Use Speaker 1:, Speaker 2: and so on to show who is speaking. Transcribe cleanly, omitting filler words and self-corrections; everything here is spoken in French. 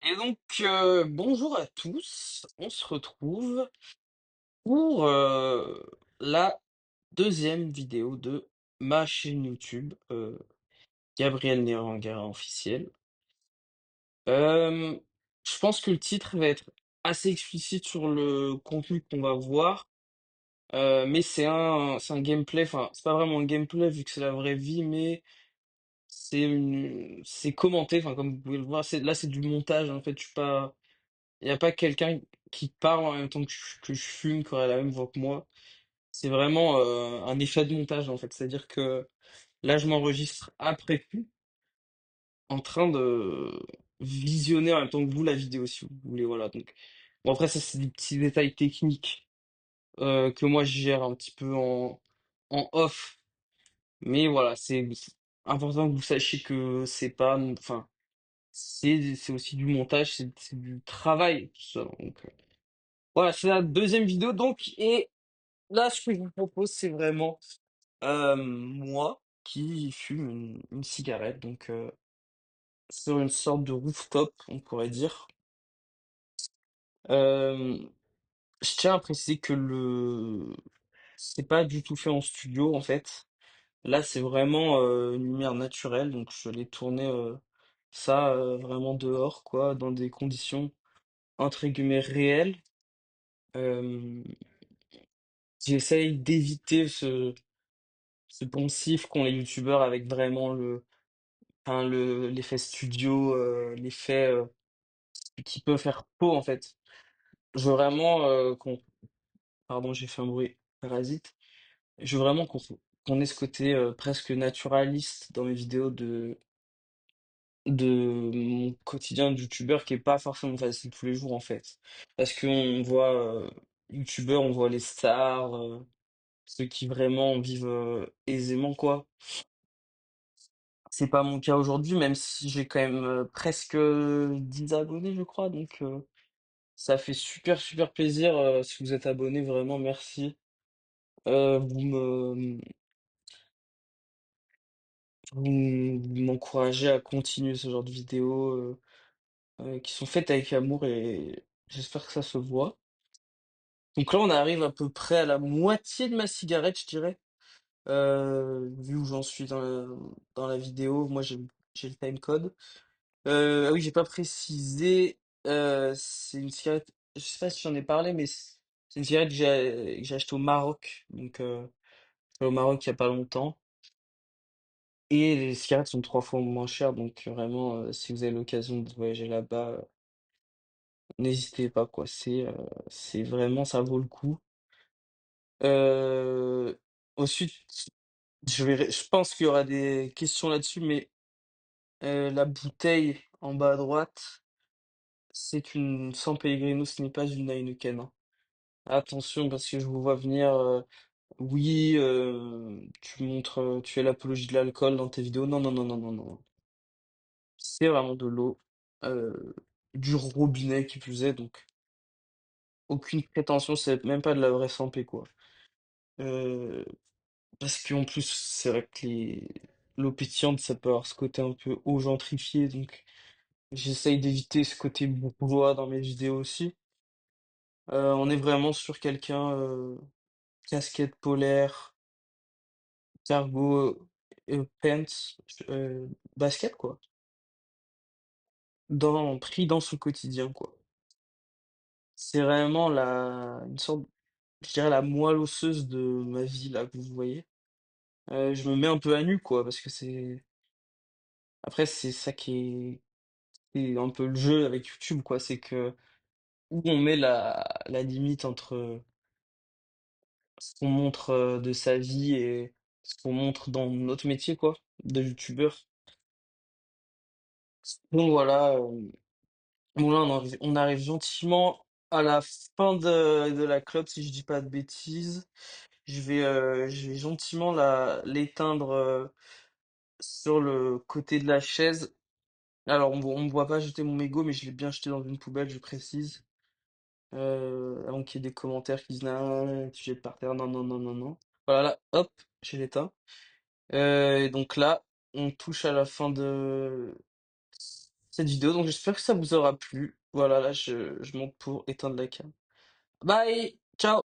Speaker 1: Et donc, bonjour à tous, on se retrouve pour la deuxième vidéo de ma chaîne YouTube, Gabriel Néranguera officiel. Euh, je pense que le titre va être assez explicite sur le contenu qu'on va voir, mais c'est un gameplay, enfin, c'est pas vraiment un gameplay vu que c'est la vraie vie, mais c'est commenté, enfin, comme vous pouvez le voir, là c'est du montage en fait, je suis pas. Il n'y a pas quelqu'un qui parle en même temps que je fume, qui aurait la même voix que moi. C'est vraiment un effet de montage en fait. C'est-à-dire que là, je m'enregistre après coup, en train de visionner en même temps que vous la vidéo, si vous voulez. Voilà. Donc, bon, après, ça, c'est des petits détails techniques que moi, je gère un petit peu en off. Mais voilà, c'est important que vous sachiez que c'est pas. Enfin, c'est aussi du montage, c'est du travail, tout ça. Donc, voilà, c'est la deuxième vidéo donc, et là ce que je vous propose c'est vraiment moi qui fume une cigarette donc sur une sorte de rooftop on pourrait dire. Euh, je tiens à préciser que le c'est pas du tout fait en studio en fait. Là c'est vraiment une lumière naturelle donc je l'ai tourné ça vraiment dehors quoi dans des conditions entre guillemets réelles. Euh, j'essaye d'éviter ce poncif qu'ont les youtubeurs avec vraiment l'effet studio, l'effet qui peut faire faux en fait. Je veux vraiment pardon, j'ai fait un bruit parasite. Je veux vraiment qu'on ait ce côté presque naturaliste dans mes vidéos de mon quotidien de youtubeur qui est pas forcément facile tous les jours en fait. Parce qu'on voit youtubeurs, on voit les stars, ceux qui vraiment vivent aisément quoi. C'est pas mon cas aujourd'hui, même si j'ai quand même presque 10 abonnés, je crois. Donc, ça fait super, super plaisir. Si vous êtes abonné, vraiment, merci. Vous m'encouragez à continuer ce genre de vidéos qui sont faites avec amour et j'espère que ça se voit. Donc là, on arrive à peu près à la moitié de ma cigarette, je dirais. Vu où j'en suis dans la vidéo, moi j'ai le timecode. Ah oui, j'ai pas précisé, c'est une cigarette, je sais pas si j'en ai parlé, mais c'est une cigarette que j'ai achetée au Maroc, donc au Maroc il y a pas longtemps. Et les cigarettes sont 3 fois moins chères, donc vraiment, si vous avez l'occasion de voyager là-bas, n'hésitez pas, quoi. C'est vraiment, ça vaut le coup. Euh, ensuite, je pense qu'il y aura des questions là-dessus, mais la bouteille en bas à droite. C'est une San Pellegrino, ce n'est pas une Heineken, hein. Attention parce que je vous vois venir. Oui, tu fais l'apologie de l'alcool dans tes vidéos. Non, non, non, non, non, non. C'est vraiment de l'eau, euh, du robinet qui plus est, donc aucune prétention, c'est même pas de la vraie Sanpé quoi. Euh, parce qu'en plus, c'est vrai que l'eau pétillante, ça peut avoir ce côté un peu eau gentrifié, donc j'essaye d'éviter ce côté bourgeois dans mes vidéos aussi. On est vraiment sur quelqu'un, casquette polaire, cargo, pants, basket quoi. Pris dans son quotidien quoi. C'est vraiment une sorte, je dirais la moelle osseuse de ma vie là que vous voyez. Je me mets un peu à nu quoi parce que après c'est ça qui est un peu le jeu avec YouTube quoi, c'est que où on met la limite entre ce qu'on montre de sa vie et ce qu'on montre dans notre métier quoi, de youtubeur. Donc voilà, bon là on arrive gentiment à la fin de la clope si je dis pas de bêtises. Je vais gentiment l'éteindre sur le côté de la chaise. Alors on me voit pas jeter mon mégot mais je l'ai bien jeté dans une poubelle, je précise. Avant qu'il y ait des commentaires qui disent non, tu jettes par terre, non, non, non, non, non. Voilà, là, hop, j'ai l'éteint. Et donc là, on touche à la fin cette vidéo. Donc j'espère que ça vous aura plu. Voilà, là je monte pour éteindre la cam. Bye! Ciao!